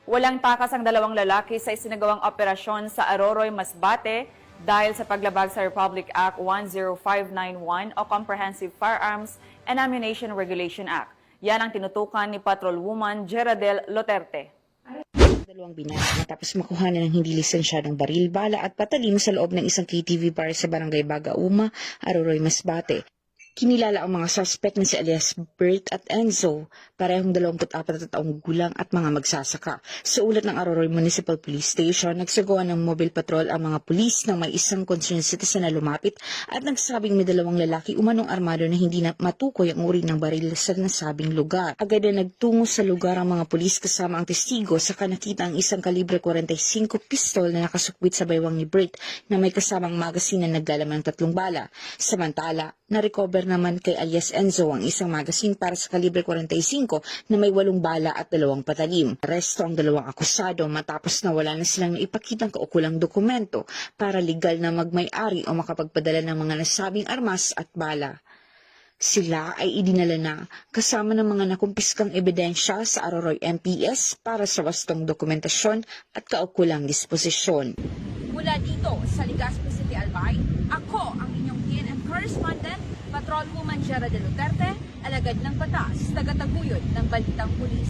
Walang takas ang dalawang lalaki sa isinagawang operasyon sa Aroroy, Masbate dahil sa paglabag sa Republic Act 10591 o Comprehensive Firearms and Ammunition Regulation Act. Yan ang tinutukan ni Patrolwoman Jeradel Loterte. Dalawang binata matapos makuha na ng hindi lisensyadong baril, bala at patalim sa loob ng isang KTV bar sa barangay Bagauma, Aroroy, Masbate. Kinilala ang mga suspect na si alias Bert at Enzo, parehong 24 na taong gulang at mga magsasaka. Sa ulat ng Aroroy Municipal Police Station, nagsagawa ng mobile patrol ang mga pulis nang may isang concerned citizen na lumapit at nagsabing may dalawang lalaki umanong armado na hindi na matukoy ang uri ng baril sa nasabing lugar. Agad na nagtungo sa lugar ang mga pulis kasama ang testigo, saka nakita ang isang kalibre 45 pistol na nakasukwit sa baywang ni Bert na may kasamang magasin na naglalaman ng 3 bala. Samantala, na-recover naman kay alias Enzo ang isang magasin para sa kalibre 45 na may 8 bala at 2 patalim. Aresto ang dalawang akusado matapos na wala na silang naipakitang kaukulang dokumento para legal na magmay-ari o makapagpadala ng mga nasabing armas at bala. Sila ay idinala na kasama ng mga nakumpiskang ebidensya sa Aroroy MPS para sa wastong dokumentasyon at kaukulang disposisyon. Mula dito sa Legazpi City, Albay, ako ang inyong TNN correspondent, Patrolwoman Jeradel Loterte, alagad ng batas, tagataguyod ng Balitang Pulis.